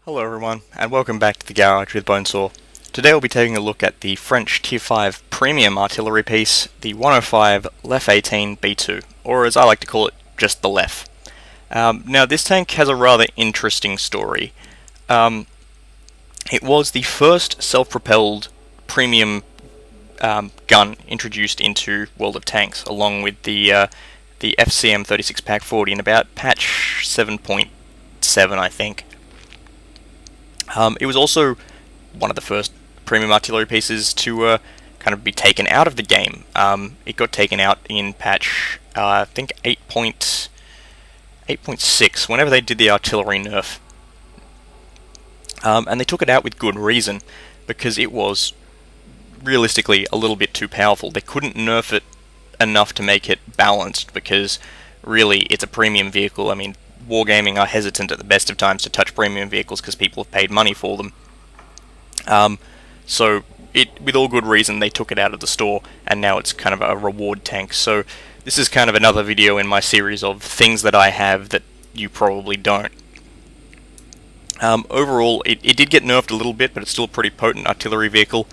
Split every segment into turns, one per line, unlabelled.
Hello everyone, and welcome back to the Garage with Bonesaw. Today we'll be taking a look at the French Tier 5 premium artillery piece, the 105 LeHF18 B2, or as I like to call it, just the LeF. Now this tank has a rather interesting story. It was the first self-propelled premium gun introduced into World of Tanks, along with the FCM 36 Pack 40 in about patch 7.7, I think. It was also one of the first premium artillery pieces to kind of be taken out of the game. It got taken out in patch, I think 8.6, whenever they did the artillery nerf. And they took it out with good reason, because it was realistically a little bit too powerful. They couldn't nerf it enough to make it balanced, because really it's a premium vehicle. I mean, Wargaming are hesitant at the best of times to touch premium vehicles because people have paid money for them. So, with all good reason, they took it out of the store, and now it's kind of a reward tank. So, this is kind of another video in my series of things that I have that you probably don't. Overall, it did get nerfed a little bit, but it's still a pretty potent artillery vehicle.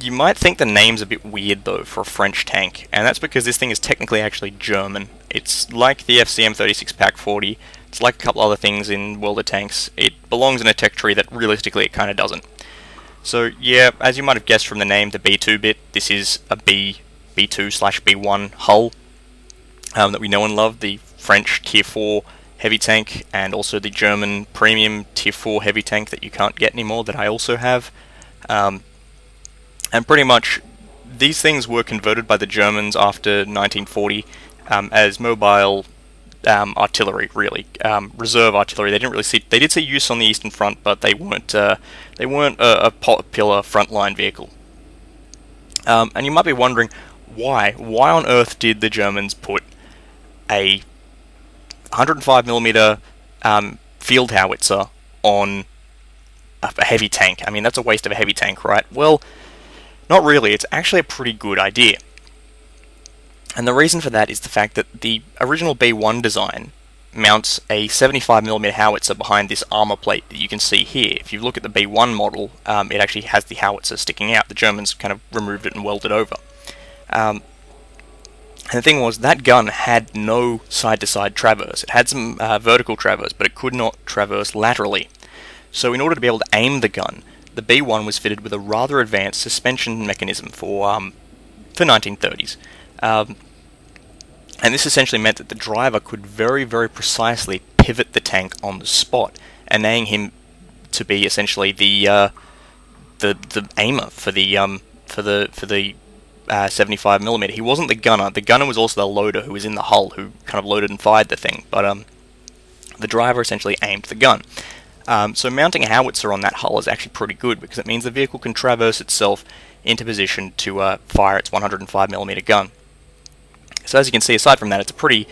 You might think the name's a bit weird, though, for a French tank, and that's because this thing is technically actually German. It's like the FCM 36 Pack 40, it's like a couple other things in World of Tanks. It belongs in a tech tree that realistically it kind of doesn't. So yeah, as you might have guessed from the name, the B2 bit, this is a B2/B1 hull that we know and love, the French Tier 4 heavy tank, and also the German premium Tier 4 heavy tank that you can't get anymore that I also have. And pretty much, these things were converted by the Germans after 1940 as mobile artillery, really, reserve artillery. They did see use on the Eastern Front, but they weren't a popular frontline vehicle. And you might be wondering why? Why on earth did the Germans put a 105mm field howitzer on a heavy tank? I mean, that's a waste of a heavy tank, right? Well, not really. It's actually a pretty good idea. And the reason for that is the fact that the original B1 design mounts a 75mm howitzer behind this armor plate that you can see here. If you look at the B1 model, it actually has the howitzer sticking out. The Germans kind of removed it and welded over. And the thing was, that gun had no side-to-side traverse. It had some vertical traverse, but it could not traverse laterally. So in order to be able to aim the gun, the B1 was fitted with a rather advanced suspension mechanism for 1930s. And this essentially meant that the driver could very, very precisely pivot the tank on the spot, enabling him to be essentially the aimer for the 75mm. He wasn't the gunner. The gunner was also the loader, who was in the hull, who kind of loaded and fired the thing. But the driver essentially aimed the gun. So mounting a howitzer on that hull is actually pretty good, because it means the vehicle can traverse itself into position to fire its 105mm gun. So as you can see, aside from that, it's a pretty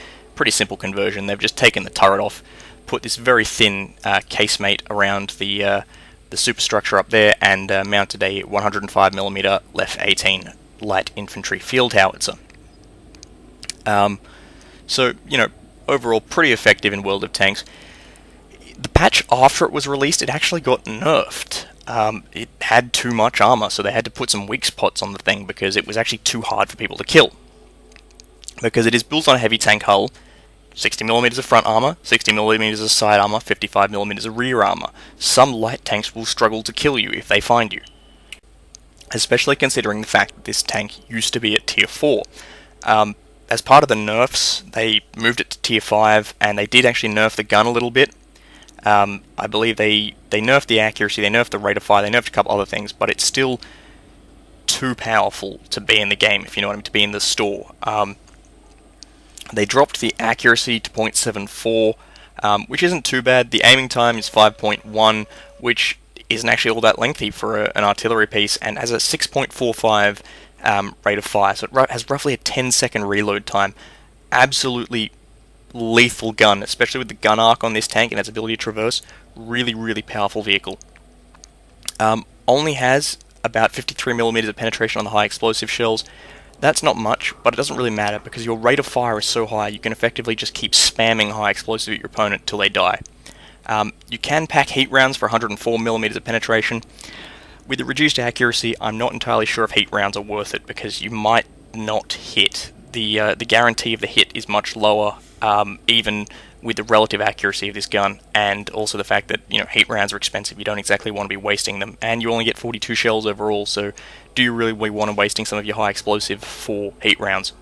simple conversion. They've just taken the turret off, put this very thin casemate around the superstructure up there, and mounted a 105mm LeHF18 light infantry field howitzer. So, you know, overall pretty effective in World of Tanks. The patch after it was released, it actually got nerfed. It had too much armor, so they had to put some weak spots on the thing because it was actually too hard for people to kill. Because it is built on a heavy tank hull, 60mm of front armor, 60mm of side armor, 55mm of rear armor. Some light tanks will struggle to kill you if they find you. Especially considering the fact that this tank used to be at Tier 4. As part of the nerfs, they moved it to Tier 5, and they did actually nerf the gun a little bit. I believe they nerfed the accuracy, they nerfed the rate of fire, they nerfed a couple other things, but it's still too powerful to be in the game, if you know what I mean, to be in the store. They dropped the accuracy to 0.74, which isn't too bad. The aiming time is 5.1, which isn't actually all that lengthy for an artillery piece, and has a 6.45 rate of fire, so it has roughly a 10-second reload time. Absolutely lethal gun, especially with the gun arc on this tank and its ability to traverse. Really, really powerful vehicle. Only has about 53mm of penetration on the high explosive shells. That's not much, but it doesn't really matter because your rate of fire is so high you can effectively just keep spamming high explosive at your opponent till they die. You can pack heat rounds for 104mm of penetration. With the reduced accuracy, I'm not entirely sure if heat rounds are worth it because you might not hit. The guarantee of the hit is much lower, even with the relative accuracy of this gun, and also the fact that heat rounds are expensive. You don't exactly want to be wasting them, and you only get 42 shells overall. So, do you really want to wasting some of your high explosive for heat rounds?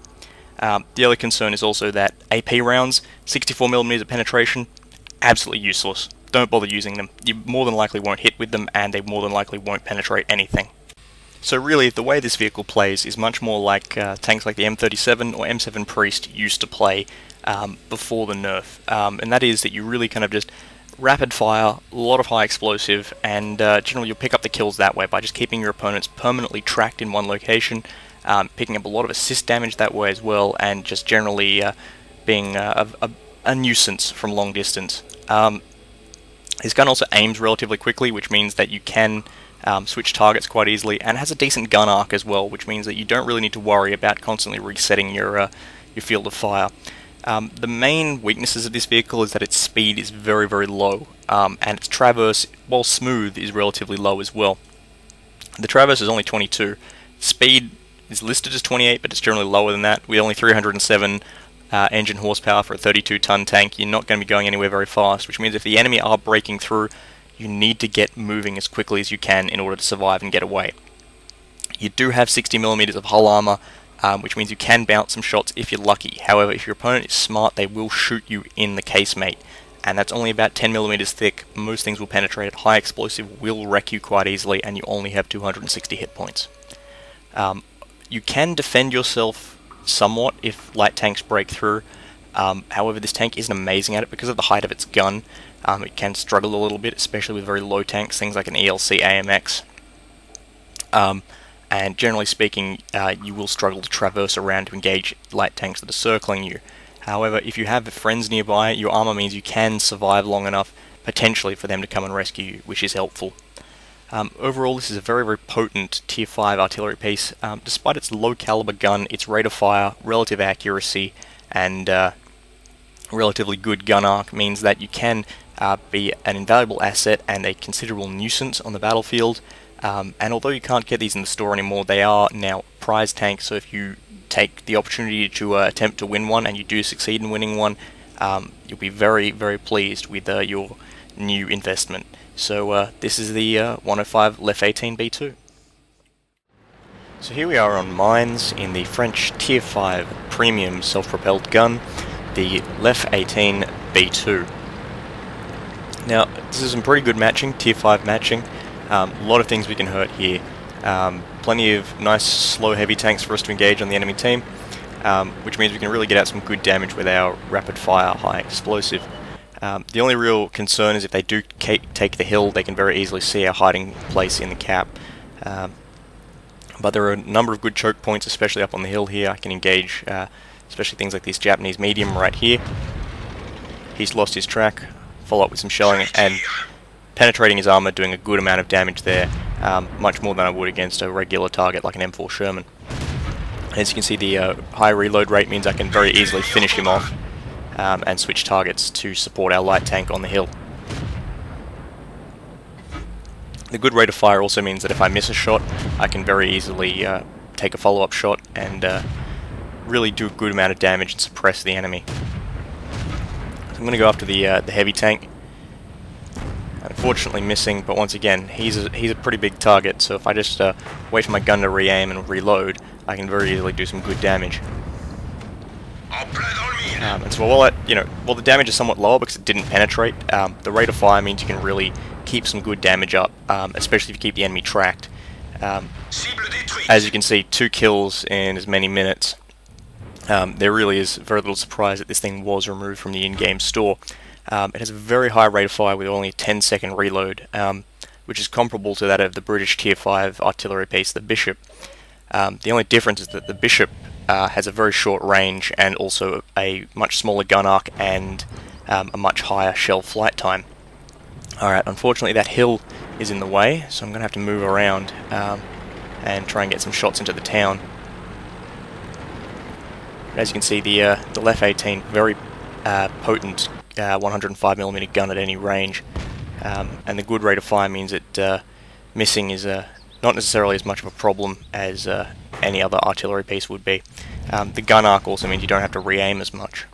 The other concern is also that AP rounds, 64mm of penetration, absolutely useless. Don't bother using them. You more than likely won't hit with them, and they more than likely won't penetrate anything. So really, the way this vehicle plays is much more like tanks like the M37 or M7 Priest used to play before the nerf, and that is that you really kind of just rapid fire, a lot of high explosive, and generally you'll pick up the kills that way by just keeping your opponents permanently tracked in one location, picking up a lot of assist damage that way as well, and just generally being a nuisance from long distance. This gun also aims relatively quickly, which means that you can switch targets quite easily, and has a decent gun arc as well, which means that you don't really need to worry about constantly resetting your field of fire. The main weaknesses of this vehicle is that its speed is very, very low, and its traverse, while smooth, is relatively low as well. The traverse is only 22. Speed is listed as 28, but it's generally lower than that. With only 307 engine horsepower for a 32-ton tank, you're not going to be going anywhere very fast, which means if the enemy are breaking through, you need to get moving as quickly as you can in order to survive and get away. You do have 60mm of hull armor, which means you can bounce some shots if you're lucky. However, if your opponent is smart, they will shoot you in the casemate, and that's only about 10mm thick. Most things will penetrate it. High explosive will wreck you quite easily, and you only have 260 hit points. You can defend yourself somewhat if light tanks break through. However, this tank isn't amazing at it because of the height of its gun. It can struggle a little bit, especially with very low tanks, things like an ELC AMX. And generally speaking, you will struggle to traverse around to engage light tanks that are circling you. However, if you have friends nearby, your armor means you can survive long enough, potentially, for them to come and rescue you, which is helpful. Overall, this is a very, very potent Tier 5 artillery piece. Despite its low caliber gun, its rate of fire, relative accuracy, and relatively good gun arc means that you can be an invaluable asset and a considerable nuisance on the battlefield. And although you can't get these in the store anymore, they are now prize tanks, so if you take the opportunity to attempt to win one and you do succeed in winning one, you'll be very, very pleased with your new investment. So this is the 105 LeHF18 B2. So here we are on mines in the French Tier 5 premium self-propelled gun, the LeHF18 B2. Now, this is some pretty good matching, Tier 5 matching. A lot of things we can hurt here. Plenty of nice slow heavy tanks for us to engage on the enemy team, which means we can really get out some good damage with our rapid fire high explosive. The only real concern is if they do take the hill, they can very easily see our hiding place in the cap. But there are a number of good choke points, especially up on the hill here. I can engage, especially things like this Japanese medium right here. He's lost his track, follow up with some shelling, and penetrating his armor, doing a good amount of damage there, much more than I would against a regular target like an M4 Sherman. As you can see, the high reload rate means I can very easily finish him off and switch targets to support our light tank on the hill. The good rate of fire also means that if I miss a shot, I can very easily take a follow-up shot and really do a good amount of damage and suppress the enemy. So I'm going to go after the heavy tank. Unfortunately missing, but once again, he's a pretty big target, so if I just wait for my gun to re-aim and reload, I can very easily do some good damage. And so while the damage is somewhat lower because it didn't penetrate, the rate of fire means you can really keep some good damage up, especially if you keep the enemy tracked. As you can see, 2 kills in as many minutes. There really is very little surprise that this thing was removed from the in-game store. It has a very high rate of fire with only a 10-second reload, which is comparable to that of the British Tier 5 artillery piece, the Bishop. The only difference is that the Bishop has a very short range and also a much smaller gun arc and a much higher shell flight time. Alright, unfortunately that hill is in the way, so I'm going to have to move around and try and get some shots into the town. As you can see, the LeHF18, very potent 105mm gun at any range, and the good rate of fire means that missing is not necessarily as much of a problem as any other artillery piece would be. The gun arc also means you don't have to re-aim as much.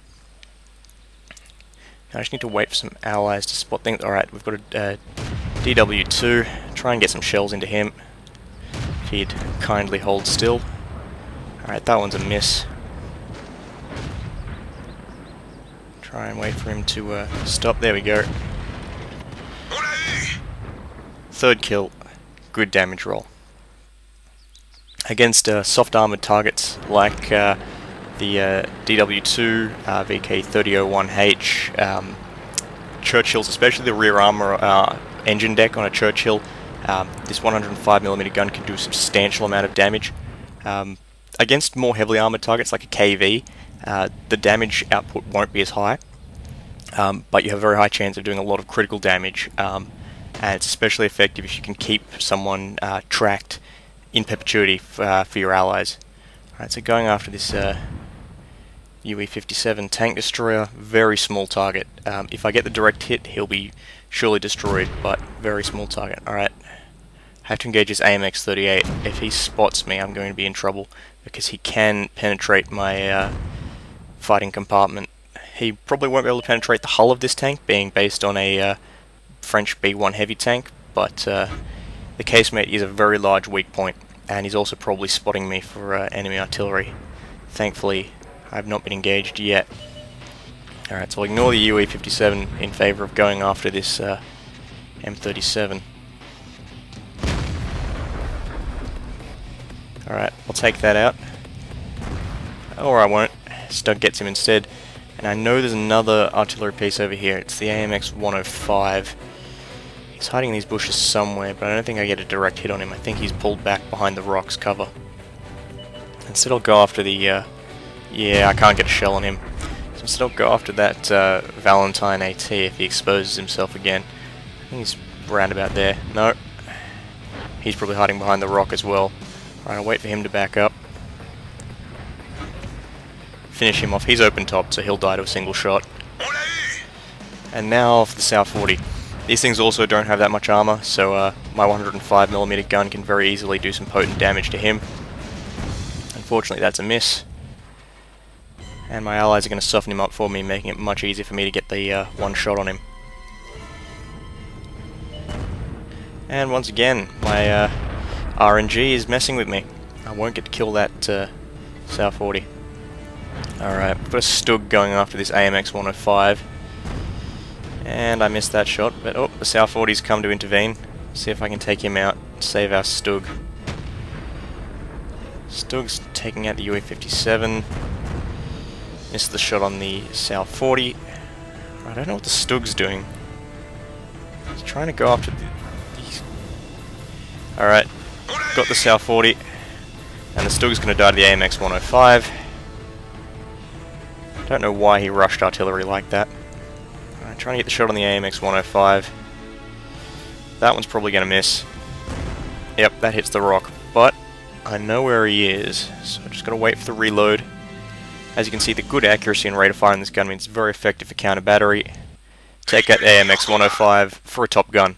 I just need to wait for some allies to spot things. Alright, we've got a DW2. Try and get some shells into him. If he'd kindly hold still. Alright, that one's a miss. Try and wait for him to stop. There we go. Third kill. Good damage roll. Against soft armoured targets like the DW2, VK3001H, Churchills, especially the rear armour engine deck on a Churchill, this 105mm gun can do a substantial amount of damage. Against more heavily armoured targets like a KV, the damage output won't be as high, but you have a very high chance of doing a lot of critical damage, and it's especially effective if you can keep someone tracked in perpetuity for your allies. Alright, so going after this UE-57 tank destroyer, very small target. If I get the direct hit, he'll be surely destroyed, but very small target. Alright, I have to engage his AMX-38. If he spots me, I'm going to be in trouble, because he can penetrate my fighting compartment. He probably won't be able to penetrate the hull of this tank, being based on a French B1 heavy tank, but the casemate is a very large weak point, and he's also probably spotting me for enemy artillery. Thankfully, I've not been engaged yet. Alright, so I'll ignore the UE-57 in favour of going after this M37. Alright, I'll take that out. Or I won't. Stug gets him instead. And I know there's another artillery piece over here. It's the AMX-105. He's hiding in these bushes somewhere, but I don't think I get a direct hit on him. I think he's pulled back behind the rocks cover. Instead I'll go after the... yeah, I can't get a shell on him. So instead I'll go after that Valentine AT if he exposes himself again. I think he's round about there. No. He's probably hiding behind the rock as well. Alright, I'll wait for him to back up. Finish him off. He's open top, so he'll die to a single shot. And now for the South 40. These things also don't have that much armor, so my 105mm gun can very easily do some potent damage to him. Unfortunately, that's a miss. And my allies are going to soften him up for me, making it much easier for me to get the one shot on him. And once again, my RNG is messing with me. I won't get to kill that South 40. Alright, we've got a Stug going after this AMX-105. And I missed that shot, but oh, the South 40's come to intervene. See if I can take him out, save our Stug. Stug's taking out the UE-57. Missed the shot on the South 40. I don't know what the Stug's doing. He's trying to go after these... Alright, got the South 40. And the Stug's going to die to the AMX-105. Don't know why he rushed artillery like that. Trying to get the shot on the AMX-105. That one's probably going to miss. Yep, that hits the rock. But I know where he is, so I just got to wait for the reload. As you can see, the good accuracy and rate of fire in this gun means it's very effective for counter battery. Take out the AMX-105 for a top gun.